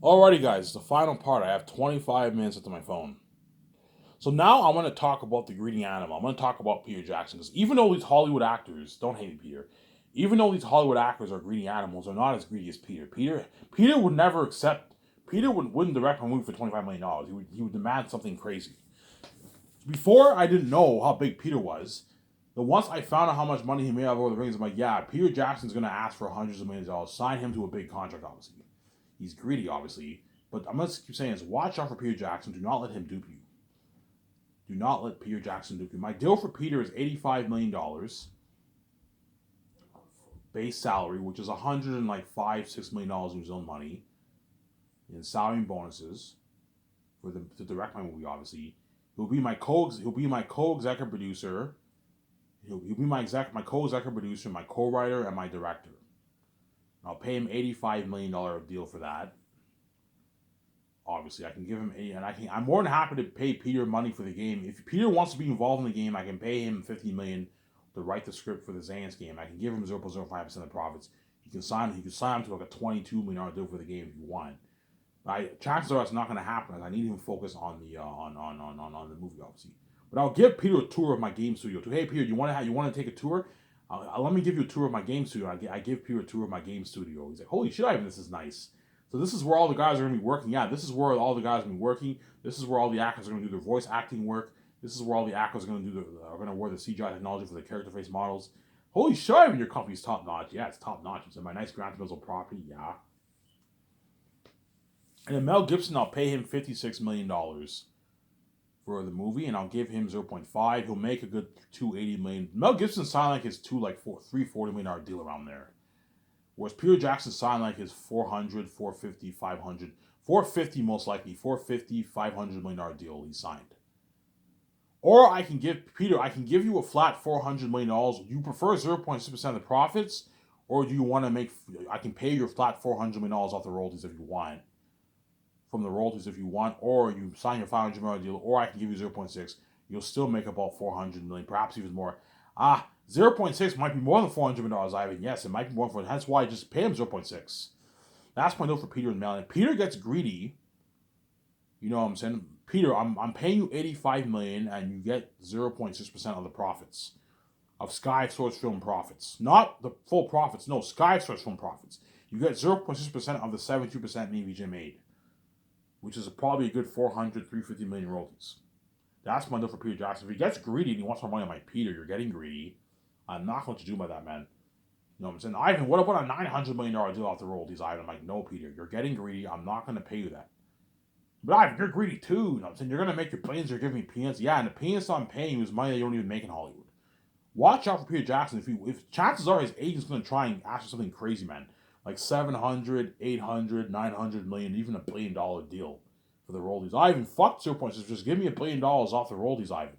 Alrighty, guys, the final part. I have 25 minutes into my phone. So now I want to talk about the greedy animal. I'm going to talk about Peter Jackson because even though these Hollywood actors, don't hate me, Peter, even though these Hollywood actors are greedy animals, they're not as greedy as Peter. Peter would never accept. Peter wouldn't direct a movie for $25 million. He would demand something crazy. Before I didn't know how big Peter was. But once I found out how much money he made out of Lord of the Rings, I'm like, yeah, Peter Jackson's going to ask for hundreds of millions of dollars. Sign him to a big contract, obviously. He's greedy, obviously. But I'm going to keep saying is watch out for Peter Jackson. Do not let him dupe you. Do not let Peter Jackson dupe you. My deal for Peter is $85 million base salary, which is $105-6 million in his own money, in salary and bonuses for the to direct my movie. Obviously, He'll be my co-executive producer. He'll be my co-executive producer, my co-writer, and my director. I'll pay him $85 million deal for that. Obviously, I can give him I'm more than happy to pay Peter money for the game. If Peter wants to be involved in the game, I can pay him $15 million to write the script for the Xans game. I can give him 0.05% of the profits. He can sign him to like a $22 million deal for the game if you want. Chances are it's not going to happen. As I need him to focus on the on the movie, obviously. But I'll give Peter a tour of my game studio too. Hey, Peter, you want to take a tour? Let me give you a tour of my game studio. I give Peter a tour of my game studio. He's like, holy shit, Ivan, this is nice. So this is where all the guys are going to be working. Yeah, this is where all the guys are going to be working. This is where all the actors are going to do their voice acting work. This is where all the actors are going to are going to wear the CGI technology for the character face models. Holy shit, Ivan, your company's top notch. Yeah, it's top notch. It's in my nice Grand Theft property. Yeah. And then Mel Gibson, I'll pay him $56 million for the movie, and I'll give him 0.5. He'll make a good 280 million. Mel Gibson signed like his $340 million deal around there. Whereas Peter Jackson signed like his 400, 450, 500, 450 most likely, 450, $500 million deal he signed. Or I can give you a flat $400 million. You prefer 0.6% of the profits, or do you want to make? I can pay your flat $400 million off the royalties if you want, from the royalties if you want, or you sign your $500 million deal, or I can give you 0.6. You'll still make about 400 million, perhaps even more. 0.6 might be more than $400 million, Ivan. Yes, it might be more. That's why I just pay him 0.6. That's my note for Peter and Melanie. Peter gets greedy. You know what I'm saying? Peter, I'm paying you 85 million, and you get 0.6% of the profits of Sky Source Film profits, not the full profits. No, Sky Source Film profits. You get 0.6% of the 72% me VJ made, which is probably a good 400, 350 million royalties. That's my deal for Peter Jackson. If he gets greedy and he wants more money, I'm like, Peter, you're getting greedy. I'm not going to do about that, man. You know what I'm saying? Ivan, what about a $900 million deal off the royalties, Ivan? I'm like, no, Peter, you're getting greedy. I'm not going to pay you that. But Ivan, you're greedy too. You know what I'm saying? You're going to make your planes, you're giving me peanuts. Yeah, and the peanuts I'm paying you is money that you don't even make in Hollywood. Watch out for Peter Jackson. If chances are his agent's going to try and ask for something crazy, man. Like 700, 800, 900 million, even $1 billion deal for the royalties. Ivan, fuck 0.6. Just give me $1 billion off the royalties, Ivan.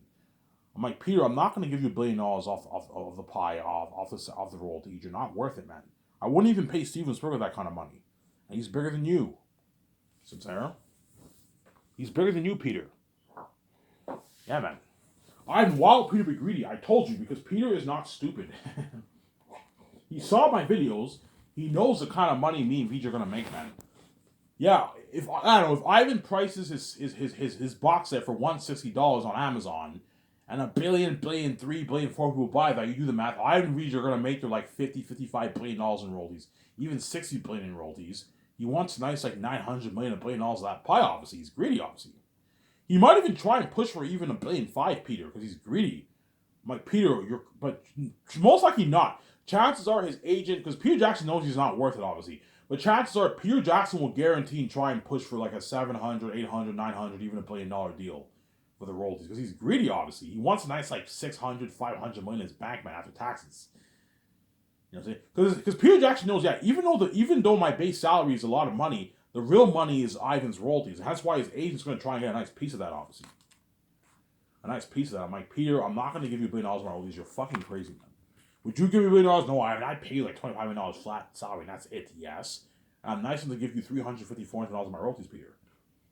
I'm like, Peter, I'm not going to give you $1 billion off of the pie, off the royalties. You're not worth it, man. I wouldn't even pay Steven Spielberg that kind of money. And he's bigger than you. Sincero? He's bigger than you, Peter. Yeah, man. Ivan, why would Peter be greedy? I told you, because Peter is not stupid. He saw my videos. He knows the kind of money me and VJ are going to make, man. Yeah, if I don't know, if Ivan prices his box set for $160 on Amazon, and a billion, 3 billion, 4 people buy that, you do the math. Ivan Reeds are gonna make their like 50, $55 billion in royalties, even 60 billion in royalties. He wants nice like 900 million, $1 billion of that pie. Obviously, he's greedy. Obviously, he might even try and push for even $1.5 billion, Peter, because he's greedy. I'm like, Peter, but most likely not. Chances are his agent, because Peter Jackson knows he's not worth it, obviously. But chances are Peter Jackson will guarantee and try and push for like a 700, 800, 900, even $1 billion deal for the royalties, because he's greedy, obviously. He wants a nice like 600, 500 million in his bank, man, after taxes. You know what I'm saying? Because Peter Jackson knows, yeah, even though my base salary is a lot of money, the real money is Ivan's royalties. And that's why his agent's going to try and get a nice piece of that, obviously. A nice piece of that. I'm like, Peter, I'm not going to give you $1 billion in royalties. You're fucking crazy, man. Would you give me $1 billion? No, I'd pay you like $25 million flat salary, and that's it, yes. And I'm nice enough to give you $350, $400 in my royalties, Peter.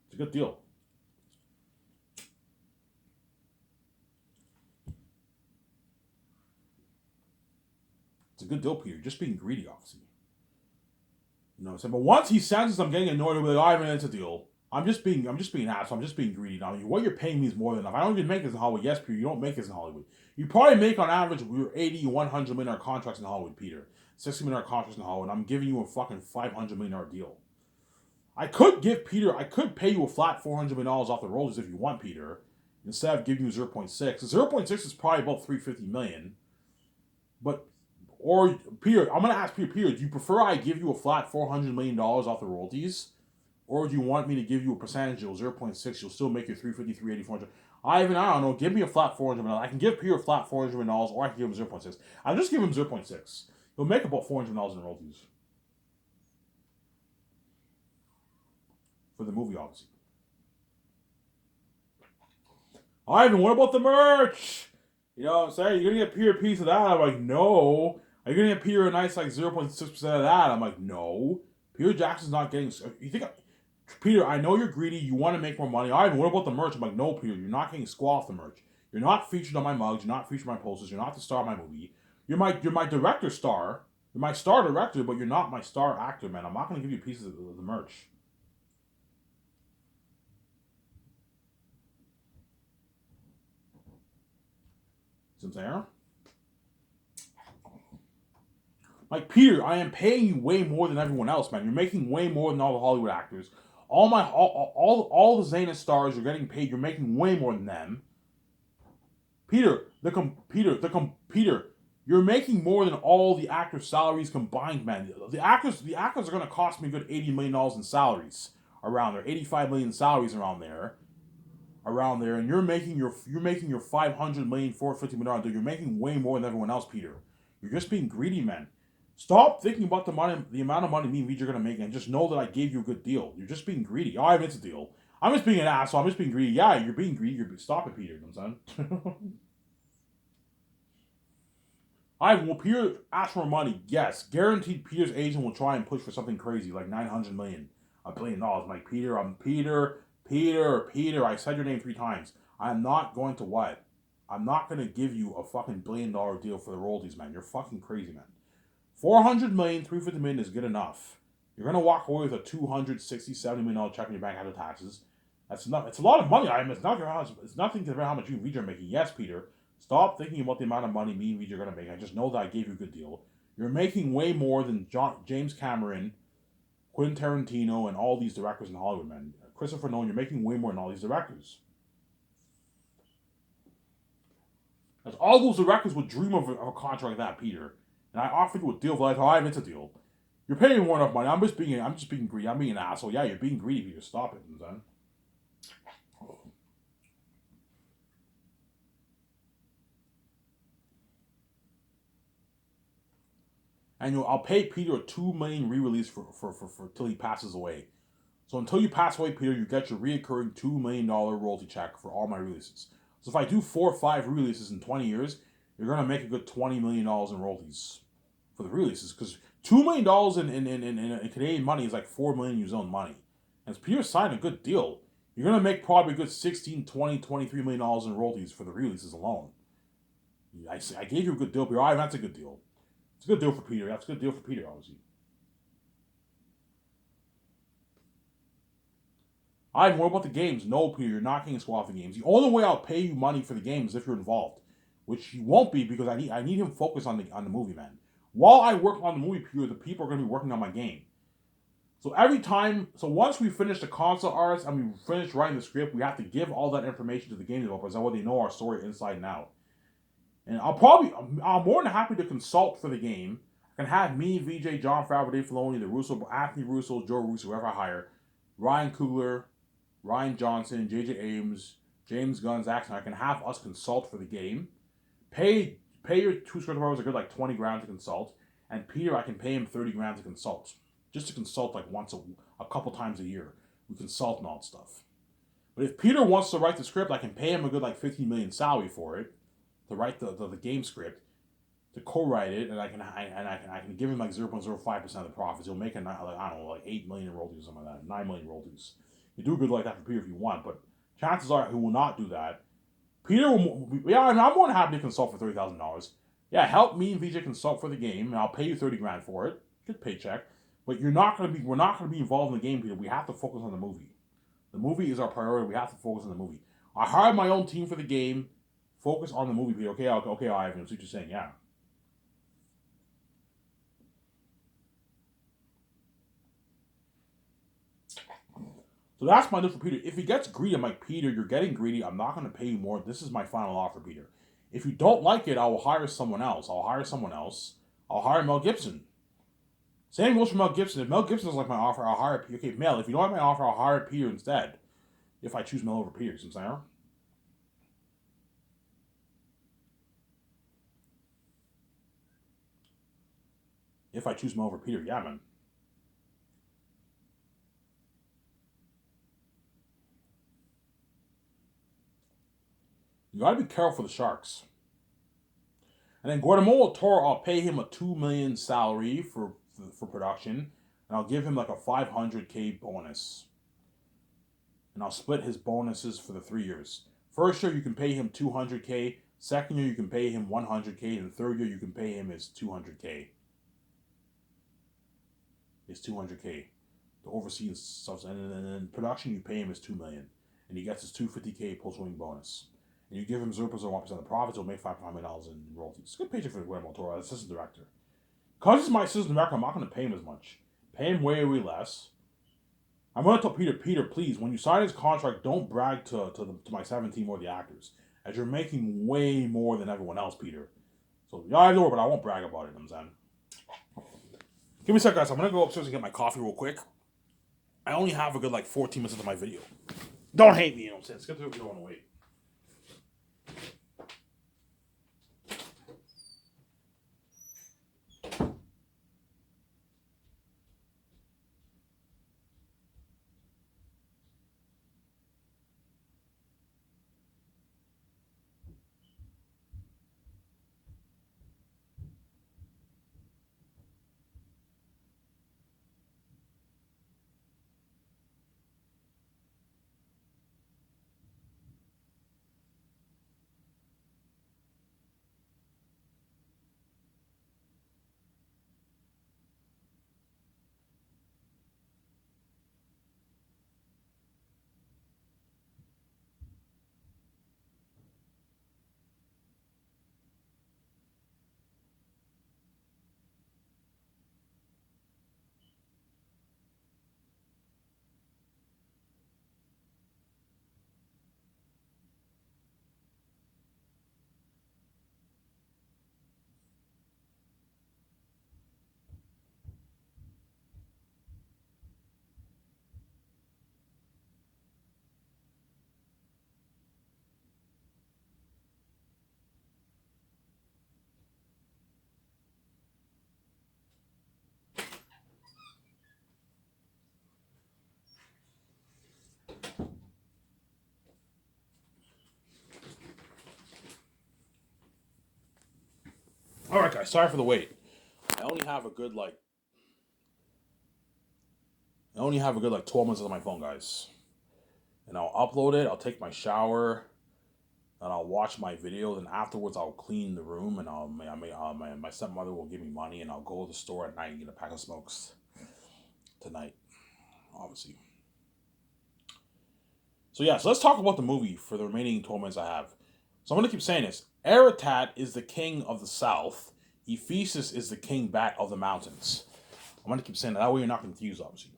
It's a good deal. It's a good deal, Peter. Just being greedy, obviously. You know what I'm saying? But once he senses I'm getting annoyed, he'll be like, all right, man, it's a deal. I'm just being asshole. I'm just being greedy. Now, what you're paying me is more than enough. I don't even make this in Hollywood. Yes, Peter, you don't make this in Hollywood. You probably make on average 80, 100 million dollar contracts in Hollywood, Peter. 60 million dollar contracts in Hollywood. I'm giving you a fucking $500 million deal. I could pay you a flat $400 million off the rollers if you want, Peter, instead of giving you 0.6. 0.6 is probably about $350 million. But, or, Peter, I'm going to ask Peter, do you prefer I give you a flat $400 million off the royalties? Or do you want me to give you a percentage of 0.6? You'll still make your 350, 380, 400. I don't know. Give me a flat $400 million. I can give Peter a flat $400 million, or I can give him 0.6. I'll just give him 0.6. He'll make about $400 million in royalties. For the movie, obviously. Ivan, what about the merch? You know what I'm saying? You're going to get Peter a piece of that? I'm like, no. Are you going to get Peter a nice, like, 0.6% of that? I'm like, no. Peter Jackson's not getting... You think... Peter, I know you're greedy. You want to make more money. Ivan, what about the merch? I'm like, no, Peter. You're not getting squaw off the merch. You're not featured on my mugs. You're not featured on my posters. You're not the star of my movie. You're my director star. You're my star director, but you're not my star actor, man. I'm not going to give you pieces of the merch. See what I'm saying? Like, Peter, I am paying you way more than everyone else, man. You're making way more than all the Hollywood actors. All the Zenith stars you're getting paid. You're making way more than them. Peter, you're making more than all the actors' salaries combined, man. The actors are gonna cost me a good $80 million in salaries around there, 85 million salaries around there, and you're making your $500 million, $450 million. You're making way more than everyone else, Peter. You're just being greedy, man. Stop thinking about the amount of money me and VJ are gonna make, and just know that I gave you a good deal. You're just being greedy. Oh, it's a deal. I'm just being an asshole. I'm just being greedy. Yeah, you're being greedy. Stop it, Peter. You know what I'm saying? Will Peter ask for money? Yes. Guaranteed Peter's agent will try and push for something crazy, like $900 million, $1 billion. I'm like, Peter, Peter, I said your name 3 times. I'm not going to what? I'm not going to give you a fucking $1 billion deal for the royalties, man. You're fucking crazy, man. $400 million, $350 million is good enough. You're gonna walk away with a $260, $70 million check in your bank after taxes. That's enough. It's a lot of money. It's nothing compared to how much you and VJ are making. Yes, Peter. Stop thinking about the amount of money me and VJ are gonna make. I just know that I gave you a good deal. You're making way more than James Cameron, Quentin Tarantino, and all these directors in Hollywood, man. Christopher Nolan, you're making way more than all these directors. That's all those directors would dream of a contract like that, Peter. And I offered you a deal for that. It's a deal. You're paying more enough money. I'm just being greedy. I'm being an asshole. Yeah, you're being greedy, Peter. Stop it, son. And I'll pay Peter a $2 million re-release for till he passes away. So until you pass away, Peter, you get your reoccurring $2 million royalty check for all my releases. So if I do 4 or 5 releases in 20 years, you're gonna make a good $20 million in royalties for the releases, because $2 million in Canadian money is like $4 million New Zealand money. And Peter signed a good deal. You're gonna make probably a good $16, $20, $23 million in royalties for the releases alone. I gave you a good deal, Peter. All right, that's a good deal. It's a good deal for Peter. That's a good deal for Peter, obviously. Ivan, what about the games? No, Peter, you're not getting a squad for the games. The only way I'll pay you money for the games is if you're involved, which you won't be, because I need him focused on the movie, man. While I work on the movie, Peter, the people are going to be working on my game. So once we finish the console arts and we finish writing the script, we have to give all that information to the game developers so they know our story inside and out. And I'm more than happy to consult for the game. I can have me, VJ, Jon Favreau, Dave Filoni, the Russo, Anthony Russo, Joe Russo, whoever I hire, Ryan Coogler, Rian Johnson, J.J. Abrams, James Gunn, Zack Snyder. I can have us consult for the game. Pay your 2 script developers a good like $20,000 to consult, and Peter, I can pay him $30,000 to consult, just to consult like once a couple times a year. We consult and all that stuff. But if Peter wants to write the script, I can pay him a good like $15 million salary for it, to write the game script, to co-write it, and I can give him like 0.05% of the profits. He'll make like $8 million in royalties or something like that, $9 million royalties. You do good like that for Peter if you want, but chances are he will not do that. Peter will, I'm more than happy to consult for $30,000. Yeah, help me and VJ consult for the game, and I'll pay you $30,000 for it. Good paycheck. But we're not gonna be involved in the game, Peter. We have to focus on the movie. The movie is our priority. We have to focus on the movie. I hired my own team for the game. Focus on the movie, Peter. Okay, Ivan. That's what you're saying. Yeah. So that's my news for Peter. If he gets greedy, I'm like, Peter, you're getting greedy. I'm not going to pay you more. This is my final offer, Peter. If you don't like it, I will hire someone else. I'll hire Mel Gibson. Same goes for Mel Gibson. If Mel Gibson doesn't like my offer, I'll hire Peter. Okay, Mel, if you don't like my offer, I'll hire Peter instead. If I choose Mel over Peter, you know what I'm saying? If I choose Mel over Peter, yeah, man. You gotta be careful for the Sharks. And then Guillermo Toro, I'll pay him a $2 million salary for production, and I'll give him like a $500K bonus. And I'll split his bonuses for the 3 years. First year you can pay him $200K. Second year you can pay him $100K, and the third year you can pay him his $200K. His $200K to oversee stuff, and then production you pay him his $2 million, and he gets his $250K post-winning bonus. And you give him 0.01% of the profits, he'll make $5 million in royalties. It's a good paycheck for Guillermo Toro as assistant director. Because he's my assistant director, I'm not going to pay him as much. Pay him way less. I'm going to tell Peter, please, when you sign his contract, don't brag to my 17 or the actors, as you're making way more than everyone else, Peter. So, yeah, I know, but I won't brag about it, you know what I'm saying? Give me a sec, guys. I'm going to go upstairs and get my coffee real quick. I only have a good, 14 minutes into my video. Don't hate me, you know what I'm saying? Let's get through it, we don't want to wait. All right, guys. Sorry for the wait. I only have a good 12 minutes on my phone, guys. And I'll upload it. I'll take my shower, and I'll watch my videos. And afterwards, I'll clean the room, and my stepmother will give me money, and I'll go to the store at night and get a pack of smokes tonight, obviously. So yeah, so let's talk about the movie for the remaining 12 minutes I have. So I'm gonna keep saying this. Aratat is the king of the south. Ephesus is the king bat of the mountains. I'm gonna keep saying that. That way you're not confused, obviously.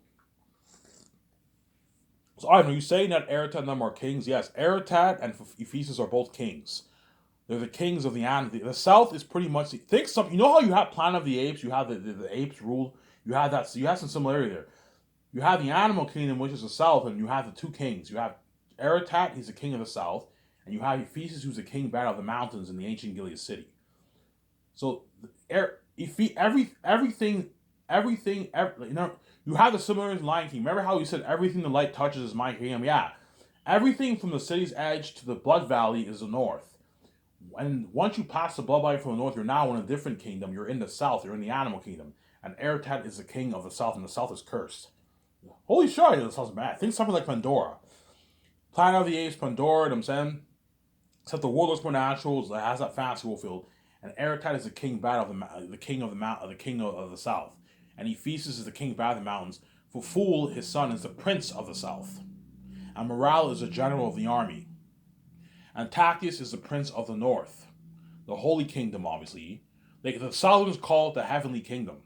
So Ivan, are you saying that Aratat and them are kings? Yes, Aratat and Ephesus are both kings. They're the kings of the animal. The south is pretty much think some. You know how you have Planet of the Apes? You have the apes rule. You have that. So you have some similarity there. You have the animal kingdom, which is the south, and you have the two kings. You have Aratat, he's the king of the south, and you have Ephesus, who's the king bat of the mountains in the ancient Gilead city. So, everything, you have the similarities in Lion King. Remember how you said everything the light touches is my kingdom? Yeah, everything from the city's edge to the Blood Valley is the north. And once you pass the Blood Valley from the north, you're now in a different kingdom. You're in the south. You're in the animal kingdom, and Aratat is the king of the south, and the south is cursed. Holy shit, that sounds bad. Think something like Pandora. Planet of the Apes, Pandora, you know what I'm saying? Except the world looks more natural, it has that fantasy world feel. And Aratat is the king bat of the king of the south. And Ephesus is the king of the mountains. For Fool, his son, is the prince of the south. And Morale is the general of the army. And Tactius is the prince of the north. The holy kingdom, obviously. The Southerns call it the heavenly kingdom.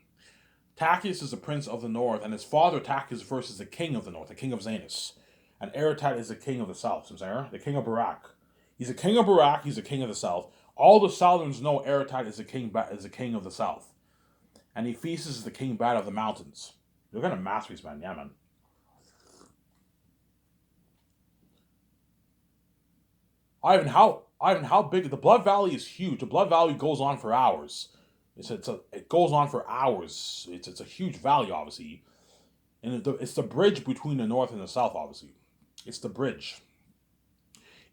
Tactius is the prince of the north, and his father Tactius I is the king of the north, the king of Zanus. And Eretat is the king of the south, the king of Barak. He's the king of Barak, he's the king of the south. All the Southerns know Eretat is the king of the south. And Ephesus is the king bad of the mountains. They're kind of masterpiece, man. Yeah, man. Ivan, how big? The Blood Valley is huge. The Blood Valley goes on for hours. It goes on for hours. It's a huge valley, obviously, and it's the bridge between the north and the south. Obviously, it's the bridge.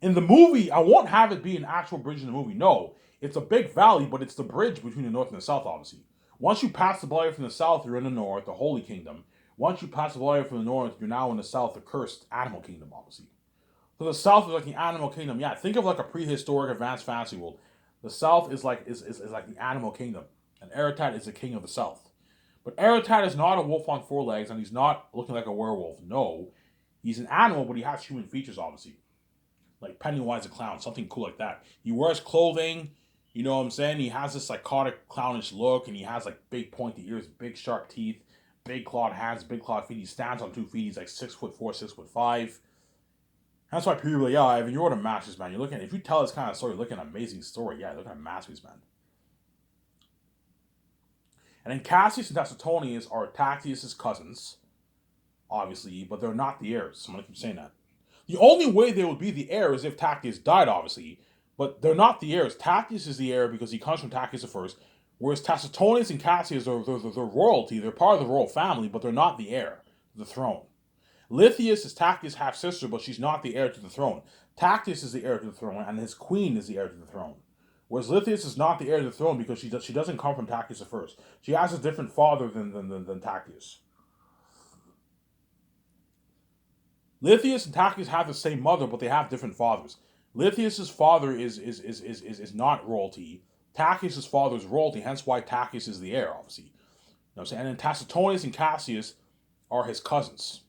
In the movie, I won't have it be an actual bridge in the movie. No, it's a big valley, but it's the bridge between the north and the south. Obviously, once you pass the Blood from the south, you're in the north, the Holy Kingdom. Once you pass the Blood from the north, you're now in the south, the cursed Animal Kingdom. Obviously. So the South is like the Animal Kingdom. Yeah, think of like a prehistoric advanced fantasy world. The South is like like the Animal Kingdom, and Eretat is the king of the South. But Eretat is not a wolf on four legs, and he's not looking like a werewolf. No, he's an animal, but he has human features, obviously, like Pennywise the clown, something cool like that. He wears clothing. You know what I'm saying? He has this psychotic, clownish look, and he has like big pointy ears, big sharp teeth, big clawed hands, big clawed feet. He stands on 2 feet. He's like 6'4", 6'5". That's why people are like, yeah, Ivan, you're a masterpiece, man. You're looking, if you tell this kind of story, you're looking at an amazing story. Yeah, you're looking at a masterpiece, man. And then Cassius and Tacitonius are Tactius' cousins, obviously, but they're not the heirs. I'm going to keep saying that. The only way they would be the heir is if Tactius died, obviously, but they're not the heirs. Tactius is the heir because he comes from Tactius I, whereas Tacitonius and Cassius are they're royalty. They're part of the royal family, but they're not the heir to the throne. Lythius is Tactius' half-sister, but she's not the heir to the throne. Tactius is the heir to the throne, and his queen is the heir to the throne. Whereas Lythius is not the heir to the throne because she doesn't come from Tactius I. She has a different father than Tactius. Lythius and Tactius have the same mother, but they have different fathers. Lythius' father is not royalty. Tactius' father is royalty, hence why Tactius is the heir, obviously. You know what I'm saying? And then Tacitonius and Cassius are his cousins.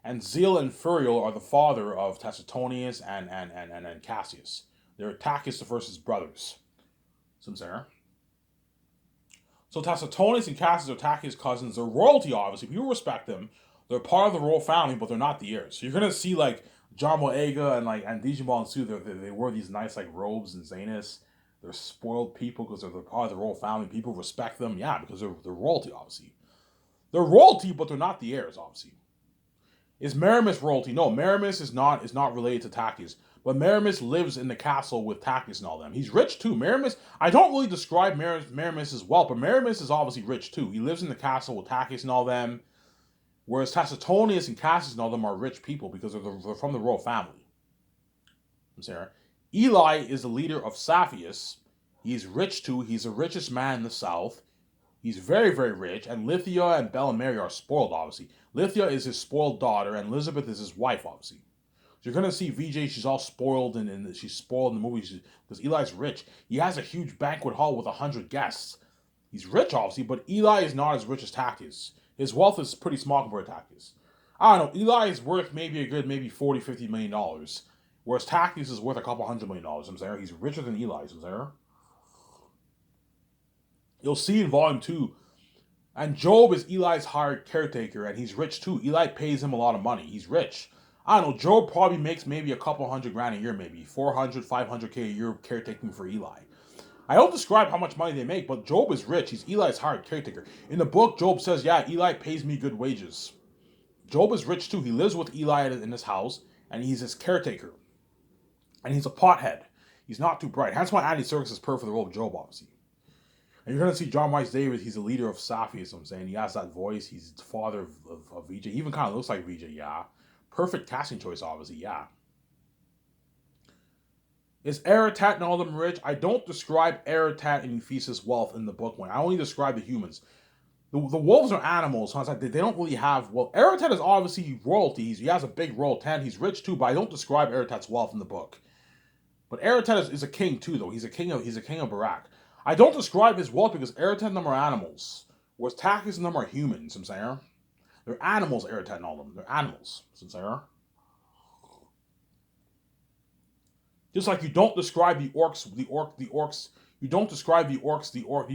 And Zeal and Furial are the father of Tacitonius and Cassius. They're Tactius I's brothers. So Tacitonius and Cassius are Tactius' cousins. They're royalty, obviously. People respect them. They're part of the royal family, but they're not the heirs. So you're gonna see like Jar Moega and Digimon and Sue. They wear these nice like robes and Zanus. They're spoiled people because they're part of the royal family. People respect them, yeah, because they're royalty, obviously. They're royalty, but they're not the heirs, obviously. Is Meramis royalty? No, Meramis is not related to Tactius. But Meramis lives in the castle with Tactius and all them. He's rich too. Meramis, I don't really describe Meramis as well, but Meramis is obviously rich too. He lives in the castle with Tactius and all them. Whereas Tacitonius and Cassius and all them are rich people because they're from the royal family. I'm sorry. Eli is the leader of Saphius. He's rich too. He's the richest man in the south. He's very, very rich, and Lithia and Bella and Mary are spoiled, obviously. Lithia is his spoiled daughter, and Elizabeth is his wife, obviously. So you're going to see VJ, she's all spoiled, and she's spoiled in the movie because Eli's rich. He has a huge banquet hall with 100 guests. He's rich, obviously, but Eli is not as rich as Tactius. His wealth is pretty small compared to Tactius. I don't know, Eli is worth maybe $40, $50 million, whereas Tactius is worth a couple $100 million. I'm saying he's richer than Eli, I'm saying. You'll see in Volume 2. And Job is Eli's hired caretaker, and he's rich too. Eli pays him a lot of money. He's rich. I don't know, Job probably makes maybe a couple $100,000 a year, maybe. 400, 500K a year caretaking for Eli. I don't describe how much money they make, but Job is rich. He's Eli's hired caretaker. In the book, Job says, yeah, Eli pays me good wages. Job is rich too. He lives with Eli in his house, and he's his caretaker. And he's a pothead. He's not too bright. That's why Andy Serkis is perfect for the role of Job, obviously. And you're going to see John Rhys Davies, he's the leader of Saphius, I'm saying. He has that voice. He's the father of VJ. He even kind of looks like VJ, yeah. Perfect casting choice, obviously, yeah. Is Eretat and all of them rich? I don't describe Eretat and Ephesus' wealth in the book one. I only describe the humans. The wolves are animals, so it's like they don't really have... Well, Eretat is obviously royalty. He has a big royal tent. He's rich too, but I don't describe Eretat's wealth in the book. But Eretat is a king too, though. He's a king of Barak. I don't describe his wealth because Eretat and them are animals. Whereas Takis and them are humans, I'm saying. They're animals, Eretat and all of them. They're animals, I'm saying. Just like you don't describe the orcs. You don't describe you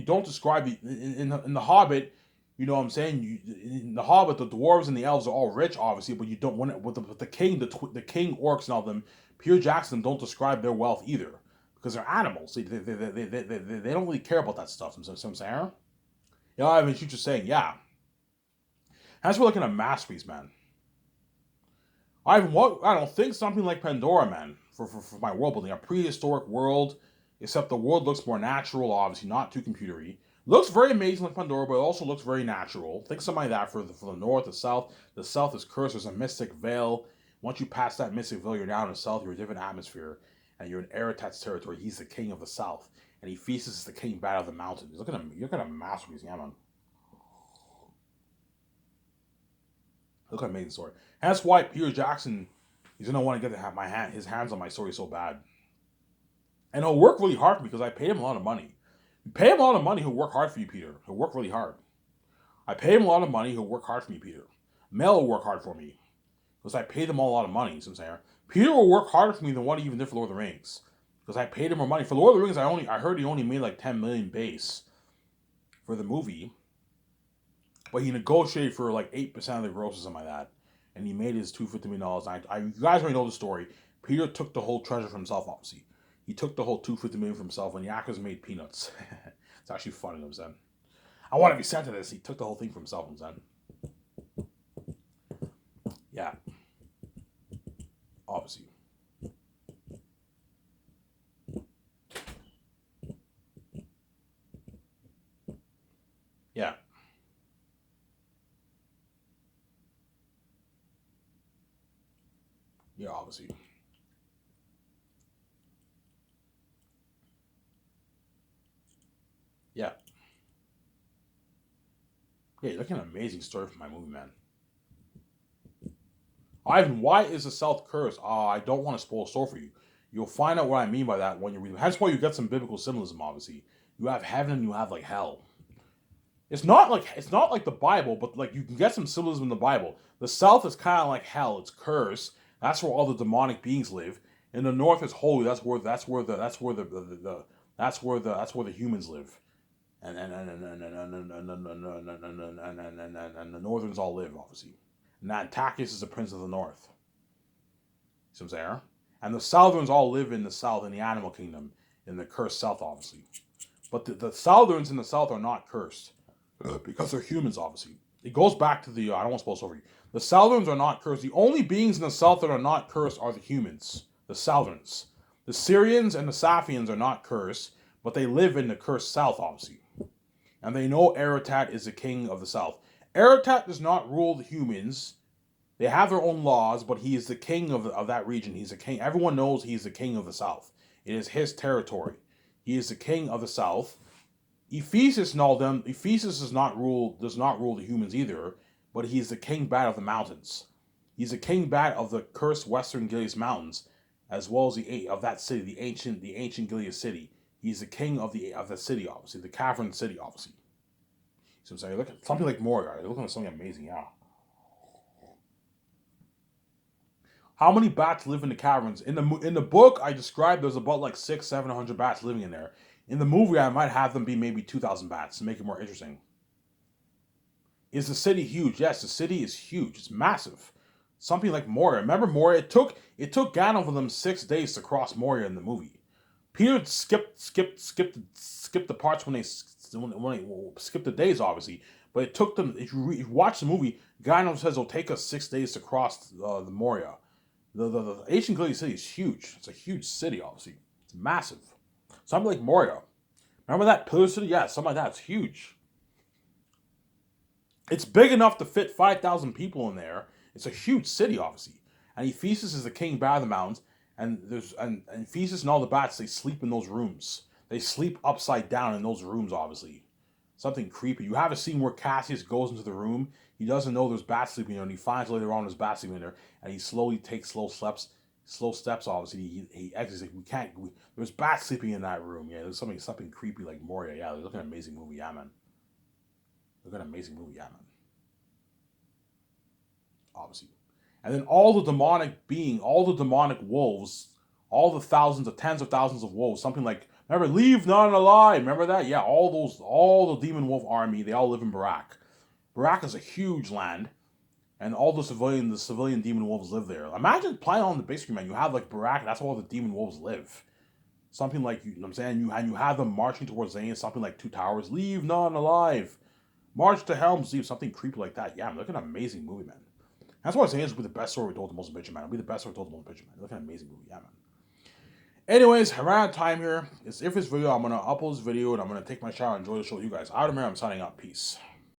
don't describe in the Hobbit. You know what I'm saying? In the Hobbit, the dwarves and the elves are all rich, obviously, but you don't when with the king, the king orcs and all them. Peter Jackson don't describe their wealth either because they're animals. They don't really care about that stuff. You know what I'm saying? Yeah, I mean, you're just saying, yeah. That's we're looking at a masterpiece, man. I don't think something like Pandora, man, for my world building, a prehistoric world, except the world looks more natural, obviously not too computery. Looks very amazing like Pandora, but it also looks very natural. Think something like that for the north, the south. The south is cursed. There's a mystic veil. Once you pass that mystic veil, you're down in the south. You're a different atmosphere, and you're in Eretat's territory. He's the king of the south, and he feasts as the king bat of the mountains. Look at him. Look at a masterpiece, yeah, man. Look at amazing story. And that's why Peter Jackson he's gonna want to get his hands on my story so bad. And he'll work really hard for me because I paid him a lot of money. You pay him a lot of money, he'll work hard for you, Peter. He'll work really hard. I pay him a lot of money, he'll work hard for me, Peter. Mel will work hard for me. Because I paid him a lot of money, so I'm saying. Peter will work harder for me than what he even did for Lord of the Rings. Because I paid him more money. For Lord of the Rings, I heard he only made like 10 million base for the movie. But he negotiated for like 8% of the gross or something like that. And he made his $250 million. You guys already know the story. Peter took the whole treasure for himself, obviously. He took the whole $250 million for himself, and the actors made peanuts. It's actually funny, you know what I'm saying? I want to be sent to this. He took the whole thing for himself, you know what I'm saying? Yeah. Obviously. Yeah. Yeah, obviously. Yeah. Yeah, you're looking at an amazing story for my movie, man. Ivan, why is the South cursed? I don't want to spoil a story for you. You'll find out what I mean by that when you read it. That's why you get some biblical symbolism, obviously. You have heaven and you have like hell. It's not like the Bible, but like you can get some symbolism in the Bible. The South is kind of like hell. It's cursed. That's where all the demonic beings live. And the North is holy. That's where the humans live. And the Northerns all live, obviously. And Nantakis is the prince of the North. See what I'm saying? And the Southerns all live in the South in the animal kingdom, in the cursed South, obviously. But the Southerns in the South are not cursed because they're humans, obviously. It goes back to the I don't want to spoil this over you. The Southerns are not cursed. The only beings in the South that are not cursed are the humans, the Southerns. The Syrians and the Safians are not cursed, but they live in the cursed South, obviously. And they know Eretat is the king of the South. Eretat does not rule the humans. They have their own laws, but he is the king of that region. He's the king. Everyone knows he's the king of the South. It is his territory. He is the king of the South. Ephesus and all them. Ephesus does not rule the humans either, but he is the king bat of the mountains. He's the king bat of the cursed Western Gilead Mountains, as well as the of that city, the ancient Gilead city. He's the king of the city, obviously, the cavern city, obviously. So I'm saying, look at something like Moria. You're looking at something amazing, yeah. How many bats live in the caverns? In the book, I described there's about like 600-700 bats living in there. In the movie, I might have them be maybe 2,000 bats to make it more interesting. Is the city huge? Yes, the city is huge. It's massive. Something like Moria. Remember Moria? It took Gandalf and them 6 days to cross Moria in the movie. Peter skipped the parts when they skipped the days, obviously. But it took them. If you watch the movie, Gandalf says it'll take us 6 days to cross the Moria. The ancient Gilead city is huge. It's a huge city, obviously. It's massive. Something like Moria. Remember that Pillar City? Yeah, something like that. It's huge. It's big enough to fit 5,000 people in there. It's a huge city, obviously. And Ephesus is the king bat of the mountains. And Ephesus and all the bats, they sleep in those rooms. They sleep upside down in those rooms, obviously. Something creepy. You have a scene where Cassius goes into the room. He doesn't know there's bats sleeping there, and he finds later on there's bats sleeping there, and he slowly takes slow steps. Obviously, he exits. Like, there's bats sleeping in that room. Yeah, there's something creepy like Moria. Yeah, they're looking at an amazing movie. Yeah, man. Look at an amazing movie, yeah, man. Obviously. And then all the demonic being, all the demonic wolves, all the thousands of tens of thousands of wolves, something like, remember, leave none alive. Remember that? Yeah, all the demon wolf army, they all live in Barak. Barak is a huge land, and all the civilian demon wolves live there. Imagine playing on the big screen, man. You have like Barak, that's where all the demon wolves live. Something like, you know what I'm saying? You have them marching towards Zane, something like Two Towers, leave none alive. March to Helm's Deep, something creepy like that. Yeah, man, look at an amazing movie, man. That's why Zane's will be the best story told the most bitchin', man. It'll be the best story told the most bitchin', man. Look at an amazing movie, yeah, man. Anyways, I ran out of time here. It's if this video, I'm gonna upload this video and I'm gonna take my shower and enjoy the show with you guys. Out of here, I'm signing out. Peace.